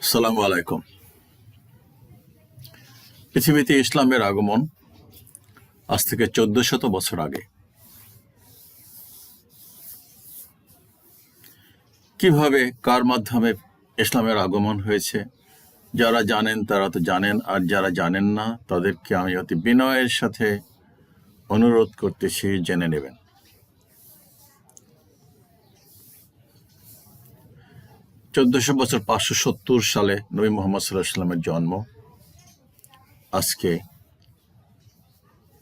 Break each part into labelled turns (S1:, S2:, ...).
S1: আসসালামু আলাইকুম। পৃথিবীতে ইসলামের আগমন আজ থেকে 1400 বছর আগে। কিভাবে কার মাধ্যমে ইসলামের আগমন হয়েছে, যারা জানেন তারা তো জানেন, আর যারা জানেন না তাদেরকে আমি অতি বিনয়ের সাথে অনুরোধ করতেছি জেনে নেবেন। চোদ্দশো বছর 570 সালে নবী মুহাম্মদ সাল্লাল্লাহু আলাইহি ওয়াসাল্লামের জন্ম। আজকে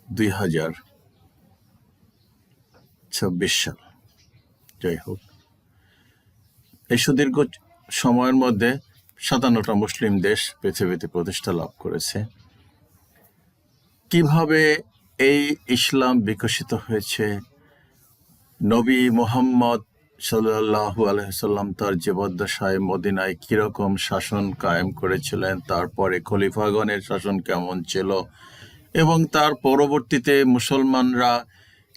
S1: 2026 সাল। যাই হোক, এই সুদীর্ঘ সময়ের মধ্যে 57টা মুসলিম দেশ পৃথিবীতে প্রতিষ্ঠা লাভ করেছে। কিভাবে এই ইসলাম বিকশিত হয়েছে, নবী মুহাম্মদ সাল্লাল্লাহু আলাইহি সাল্লাম তার জীবদ্দশায় মদিনায় কিরকম শাসন কায়েম করেছিলেন, তারপরে খলিফাগণের শাসন কেমন ছিল, এবং তার পরবর্তীতে মুসলমানরা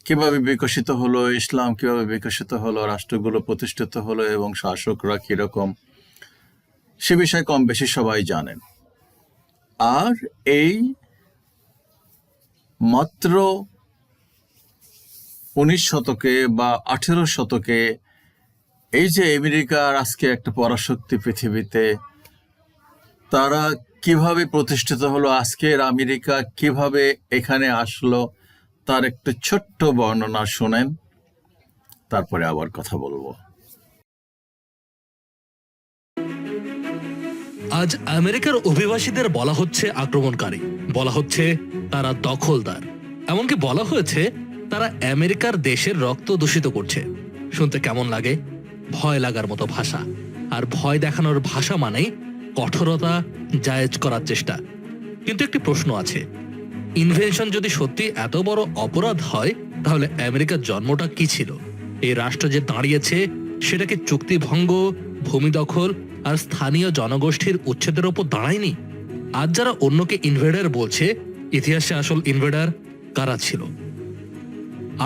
S1: কিভাবে বিকশিত হলো, ইসলাম কিভাবে বিকশিত হলো, রাষ্ট্রগুলো প্রতিষ্ঠিত হলো এবং শাসকরা কিরকম, সে বিষয়ে কম বেশি সবাই জানেন। আর এই মাত্র 19 শতকে বা 18 শতকে এই যে আমেরিকার আজকে একটা পরাশক্তি পৃথিবীতে, তারা কিভাবে প্রতিষ্ঠিত হলো, আজকের আমেরিকা কিভাবে এখানে আসলো, তার একটা ছোট্ট বর্ণনা শোনেন, তারপরে আবার কথা বলবো।
S2: আজ আমেরিকার অভিবাসীদের বলা হচ্ছে আক্রমণকারী, বলা হচ্ছে তারা দখলদার, এমনকি বলা হয়েছে তারা আমেরিকার দেশের রক্ত দূষিত করছে। শুনতে কেমন লাগে? ভয় লাগার মতো ভাষা। আর ভয় দেখানোর ভাষা মানেই কঠোরতা জায়েজ করার চেষ্টা। কিন্তু একটি প্রশ্ন আছে, ইনভেনশন যদি সত্যি এত বড় অপরাধ হয়, তাহলে আমেরিকার জন্মটা কি ছিল? এই রাষ্ট্র যে দাঁড়িয়েছে সেটা কি চুক্তিভঙ্গ, ভূমি দখল আর স্থানীয় জনগোষ্ঠীর উচ্ছেদের ওপর দাঁড়ায়নি? আজ যারা অন্যকে ইনভেডার বলছে, ইতিহাসে আসল ইনভেডার কারা ছিল?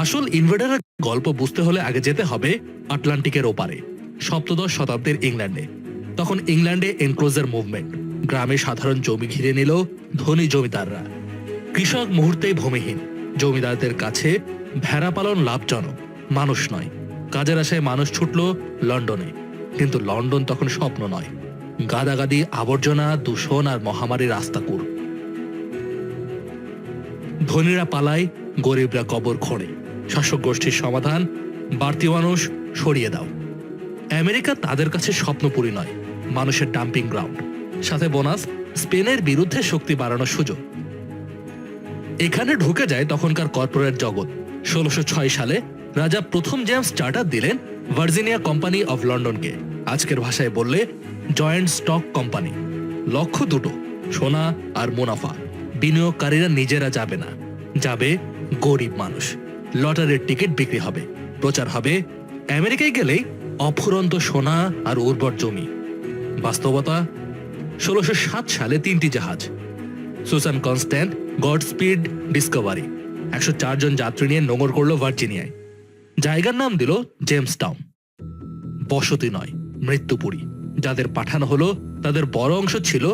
S2: আসল ইনভেডারের গল্প বুঝতে হলে আগে যেতে হবে আটলান্টিকের ওপারে, সপ্তদশ শতাব্দীর ইংল্যান্ডে। তখন ইংল্যান্ডে এনক্লোজার মুভমেন্ট, গ্রামে সাধারণ জমি ঘিরে নিল ধনী জমিদাররা। কৃষক মুহূর্তেই ভূমিহীন। জমিদারদের কাছে ভেড়া পালন লাভজনক, মানুষ নয়। কাজের আশায় মানুষ ছুটল লন্ডনে, কিন্তু লন্ডন তখন স্বপ্ন নয়, গাদাগাদি, আবর্জনা, দূষণ আর মহামারীর রাস্তাকুর। ধনীরা পালায়, গরিবরা কবর খোঁড়ে। শাসক গোষ্ঠীর সমাধান, বাড়তি মানুষ সরিয়ে দাও। আমেরিকা তাদের কাছে স্বপ্নপুরী নয়, মানুষের ডাম্পিং গ্রাউন্ড, সাথে বোনাস, স্পেনের বিরুদ্ধে শক্তি বাড়ানোর সুযোগ। এখানে ঢুকে যায় তখনকার কর্পোরেট জগৎ। 1606 সালে রাজা প্রথম জেমস চার্টার দিলেন ভার্জিনিয়া কোম্পানি অফ লন্ডনকে। আজকের ভাষায় বললে জয়েন্ট স্টক কোম্পানি। লক্ষ্য দুটো, সোনা আর মুনাফা। বিনিয়োগকারীরা নিজেরা যাবে না, যাবে গরিব মানুষ। লটারির টিকিট বিক্রি হবে, প্রচার হবে আমেরিকায় গেলেই অফুরন্ত সোনা আর উর্বর জমি। বাস্তবতা, 1607 সালে 3টি জাহাজ, সুসান কনস্ট্যান্ট, গডস্পিড, ডিসকভারি, 104 জন যাত্রী নিয়ে নোঙর করল ভার্জিনিয়ায়। জায়গার নাম দিল জেমস টাউন। বসতি নয়, মৃত্যুপুরী। যাদের পাঠানো হলো তাদের বড় অংশ ছিল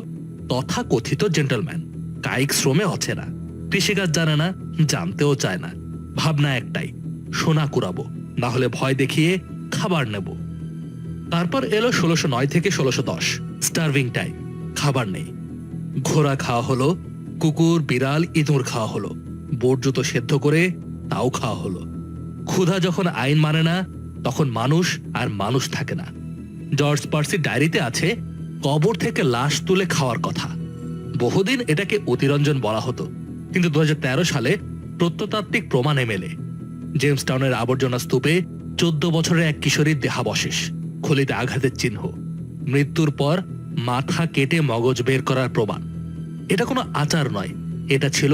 S2: তথাকথিত জেন্টলম্যান, কায়িক শ্রমে অচেনা, কৃষিকাজ জানে না, জানতেও চায় না। ভাবনা একটাই, সোনা কুড়াবো, না হলে ভয় দেখিয়ে খাবার নেব। তারপর এলো 1609 থেকে 1610, স্টার্ভিং টাইম। খাবার নেই, ঘোড়া খাওয়া হলো, কুকুর, বিড়াল, ইঁদুর খাওয়া হলো, বোট জুতো সেদ্ধ করে তাও খাওয়া হলো। ক্ষুধা যখন আইন মানে না, তখন মানুষ আর মানুষ থাকে না। জর্জ পার্সি ডায়েরিতে আছে কবর থেকে লাশ তুলে খাওয়ার কথা। বহুদিন এটাকে অতিরঞ্জন বলা হতো, কিন্তু 2013 সালে প্রত্নতাত্ত্বিক প্রমাণে মেলে। জেমস টাউনের আবর্জনা স্তূপে 14 বছরের এক কিশোরীর দেহাবশেষ, খুলিতে আঘাতের চিহ্ন, মৃত্যুর পর মাথা কেটে মগজ বের করার প্রমাণ। এটা কোনো আচার নয়, এটা ছিল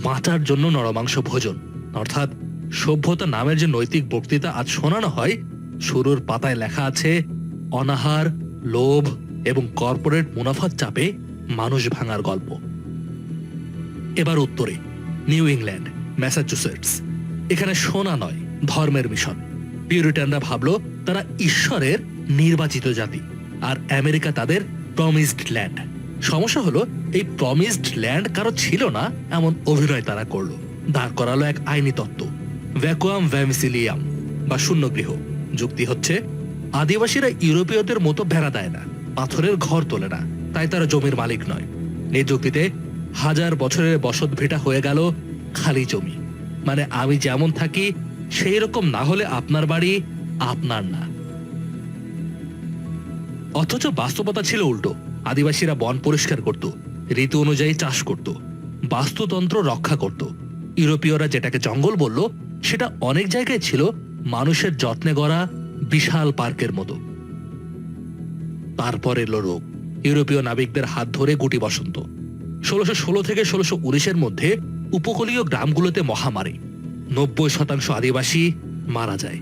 S2: বাঁচার জন্য নরমাংস ভোজন। অর্থাৎ সভ্যতা নামের যে নৈতিক বক্তৃতা আজ শোনানো হয়, শুরুর পাতায় লেখা আছে অনাহার, লোভ এবং কর্পোরেট মুনাফার চাপে মানুষ ভাঙার গল্প। এবার উত্তরে নিউ ইংল্যান্ড, ম্যাসাচুসেটস। এখানে সোনা নয়, ধর্মের মিশন। পিউরিটানরা ভাবলো তারা ঈশ্বরের নির্বাচিত জাতি, আর আমেরিকা তাদের প্রমিসড ল্যান্ড। সমস্যা হলো এই প্রমিসড ল্যান্ড কারো ছিল না এমন অভিনয় তারা করলো। দাঁড় করালো এক আইনি তত্ত্ব, ভ্যাকুয়াম ভ্যামিসিলিয়াম বা শূন্যগৃহ। যুক্তি হচ্ছে আদিবাসীরা ইউরোপীয়দের মতো ভেড়া দেয় না, পাথরের ঘর তোলে না, তাই তারা জমির মালিক নয়। এই যুক্তিতে 1000 বছরের বসত ভিটা হয়ে গেল খালি জমি। মানে আমি যেমন থাকি সেই রকম না হলে আপনার বাড়ি আপনার না। অথচ বাস্তবতা ছিল উল্টো। আদিবাসীরা বন পরিষ্কার করত, ঋতু অনুযায়ী চাষ করত, বাস্তুতন্ত্র রক্ষা করত। ইউরোপীয়রা যেটাকে জঙ্গল বলল সেটা অনেক জায়গায় ছিল মানুষের যত্নে গড়া বিশাল পার্কের মতো। তারপর এলো রোগ, ইউরোপীয় নাবিকদের হাত ধরে গুটি বসন্ত। 1616 থেকে 1619 মধ্যে উপকূলীয় গ্রামগুলোতে মহামারী, 90% আদিবাসী মারা যায়।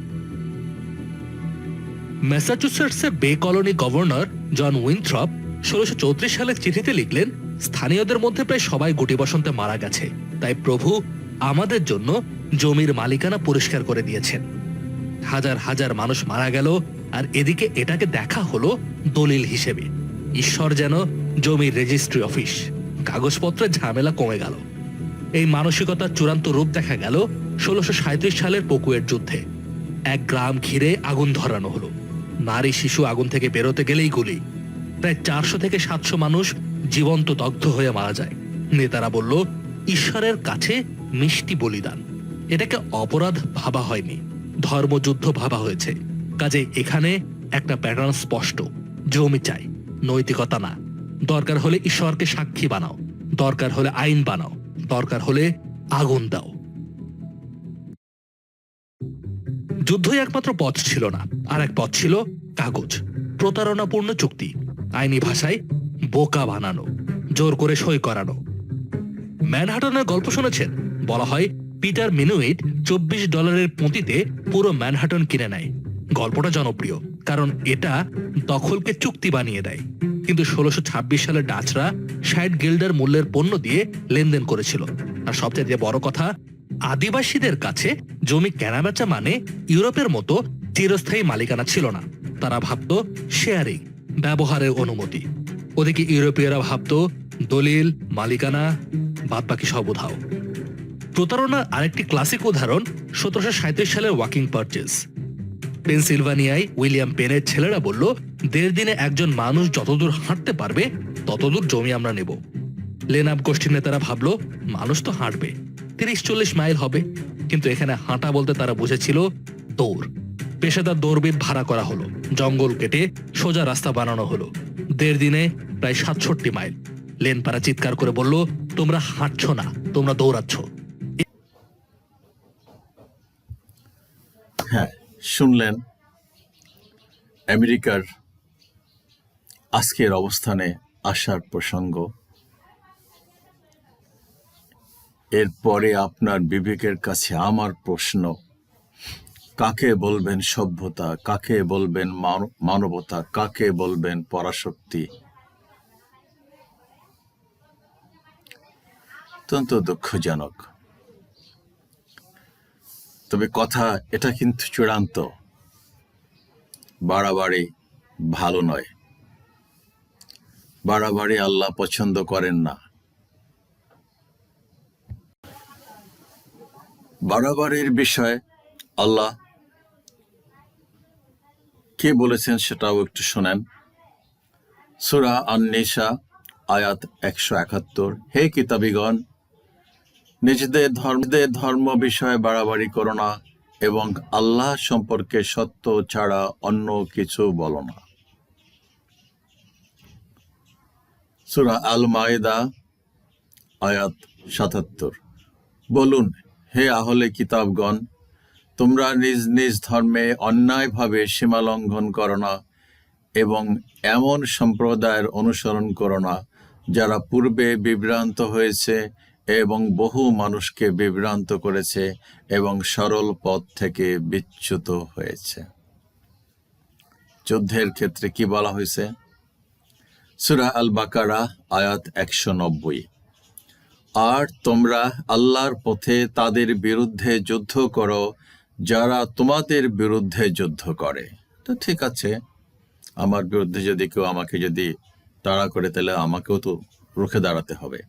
S2: ম্যাসাচুসেটসের বে কলোনি গভর্নর জন উইনথ্রপ 1634 সালে চিঠিতে লিখলেন, স্থানীয়দের মধ্যে প্রায় সবাই গুটি বসন্তে মারা গেছে, তাই প্রভু আমাদের জন্য জমির মালিকানা পরিষ্কার করে দিয়েছেন। হাজার হাজার মানুষ মারা গেল, আর এদিকে এটাকে দেখা হলো দলিল হিসেবে। ঈশ্বর যেন জমির রেজিস্ট্রি অফিস, কাগজপত্রের ঝামেলা কমে গেল। এই মানসিকতার চূড়ান্ত রূপ দেখা গেল 1637 সালের পকুয়ের যুদ্ধে। এক গ্রাম ঘিরে আগুন ধরানো হলো, নারী শিশু আগুন থেকে বেরোতে গেলেই গুলি। প্রায় 400 থেকে 700 মানুষ জীবন্ত দগ্ধ হয়ে মারা যায়। নেতারা বলল ঈশ্বরের কাছে মিষ্টি বলিদান। এটাকে অপরাধ ভাবা হয়নি, ধর্মযুদ্ধ ভাবা হয়েছে। কাজে এখানে একটা প্যাটার্ন স্পষ্ট, জমি চাই, নৈতিকতা না। দরকার হলে ঈশ্বরকে সাক্ষী বানাও, দরকার হলে আইন বানাও, দরকার হলে আগুন দাও। যুদ্ধই একমাত্র পথ ছিল না, আর এক পথ ছিল কাগজ, প্রতারণাপূর্ণ চুক্তি, আইনি ভাষায় বোকা বানানো, জোর করে সই করানো। ম্যানহাটনের গল্প শুনেছেন? বলা হয় পিটার মিনুইট $24 পুঁতিতে পুরো ম্যানহাটন কিনে নেয়। গল্পটা জনপ্রিয় কারণ এটা দখলকে চুক্তি বানিয়ে দেয়। কিন্তু 1626 সালে ডাচরা 60 গিল্ডার মূল্যের পণ্য দিয়ে লেনদেন করেছিল। আর সবচেয়ে বড় কথা, আদিবাসীদের কাছে জমি কেনাবেচা মানে ইউরোপের মতো চিরস্থায়ী মালিকানা ছিল না। তারা ভাবত শেয়ারিং, ব্যবহারের অনুমতি। ওদিকে ইউরোপীয়রা ভাবত দলিল, মালিকানা, বাদবাকি সব উধাও। প্রতারণার আরেকটি ক্লাসিক উদাহরণ 1737 সালের ওয়াকিং পারচেজ। পেনসিলভানিয়ায় উইলিয়াম পেনের ছেলেরা বলল, 1.5 দিনে একজন মানুষ যতদূর হাঁটতে পারবে ততদূর জমি আমরা নেব। লেনাব গোষ্ঠীর নেতারা ভাবলো মানুষ তো হাঁটবে, 30-40 মাইল হবে। কিন্তু এখানে হাঁটা বলতে তারা বুঝেছিল দৌড়। পেশাদার দৌড়বিদ ভাড়া করা হলো, জঙ্গল কেটে সোজা রাস্তা বানানো হলো। 1.5 দিনে প্রায় 67 মাইল। লেনপাড়া চিৎকার করে বলল, তোমরা হাঁটছ না, তোমরা দৌড়াচ্ছ।
S1: হ্যাঁ, শুনলেন আমেরিকার আজকের অবস্থানে আসার প্রসঙ্গ। এরপরে আপনার বিবেকের কাছে আমার প্রশ্ন, কাকে বলবেন সভ্যতা, কাকে বলবেন মানবতা, কাকে বলবেন পরাশক্তি? অত্যন্ত দুঃখজনক। তবে কথা এটা কিন্তু চূড়ান্ত, বাড়াবাড়ি ভালো নয়, বাড়াবাড়ি আল্লাহ পছন্দ করেন না। বাড়াবাড়ির বিষয়ে আল্লাহ কে বলেছেন সেটাও একটু শোনেন। সূরা আন-নিসা আয়াত 171, হে কিতাবীগণ, নিজেদের ধর্ম বিষয়ে বাড়াবাড়ি করো না এবং আল্লাহ সম্পর্কে সত্য ছাড়া অন্য কিছু বলো না। সূরা আল মাইদা আয়াত 77, বলুন, হে আহলে কিতাবগণ, তোমরা নিজ নিজ ধর্মে অন্যায়ভাবে সীমা লঙ্ঘন করো না এবং এমন সম্প্রদায়ের অনুসরণ করো না যারা পূর্বে বিভ্রান্ত হয়েছে এবং বহু মানুষকে বিভ্রান্ত করেছে এবং সরল পথ থেকে বিচ্যুত হয়েছে। যুদ্ধের ক্ষেত্রে কি বলা হয়েছে? সূরা আল বাকারা আয়াত 190, আর তোমরা আল্লাহর পথে তাদের বিরুদ্ধে যুদ্ধ করো যারা তোমাদের বিরুদ্ধে যুদ্ধ করে। তো ঠিক আছে, আমার বিরুদ্ধে যদি কেউ আমাকে যদি তাড়া করে, তাহলে আমাকেও তো রুখে দাঁড়াতে হবে।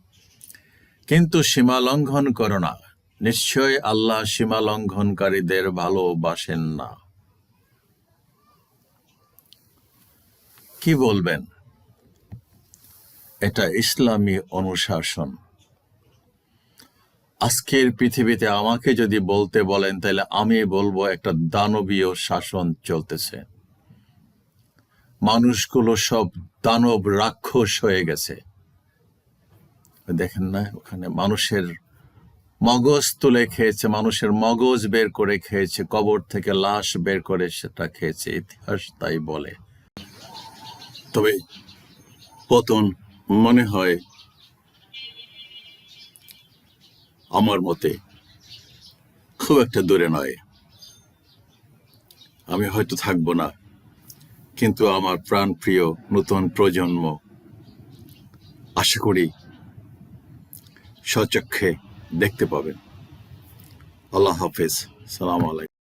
S1: কিন্তু সীমা লঙ্ঘন করো না, নিশ্চয় আল্লাহ সীমা লঙ্ঘনকারীদের ভালোবাসেন না। কি বলবেন? এটা ইসলামী অনুশাসন। আজকের পৃথিবীতে আমাকে যদি বলতে বলেন, তাহলে আমি বলবো একটা দানবীয় শাসন চলতেছে। মানুষগুলো সব দানব রাক্ষস হয়ে গেছে। দেখেন না, ওখানে মানুষের মগজ তুলে খেয়েছে, মানুষের মগজ বের করে খেয়েছে, কবর থেকে লাশ বের করে সেটা খেয়েছে, ইতিহাস তাই বলে। তবে পতন মনে হয় আমার মতে খুব একটা দূরে নয়। আমি হয়তো থাকবো না, কিন্তু আমার প্রাণপ্রিয় নতুন প্রজন্ম আশা করি স্বচক্ষে দেখতে পাবেন। আল্লাহ হাফেজ, সালাম আলাইকুম।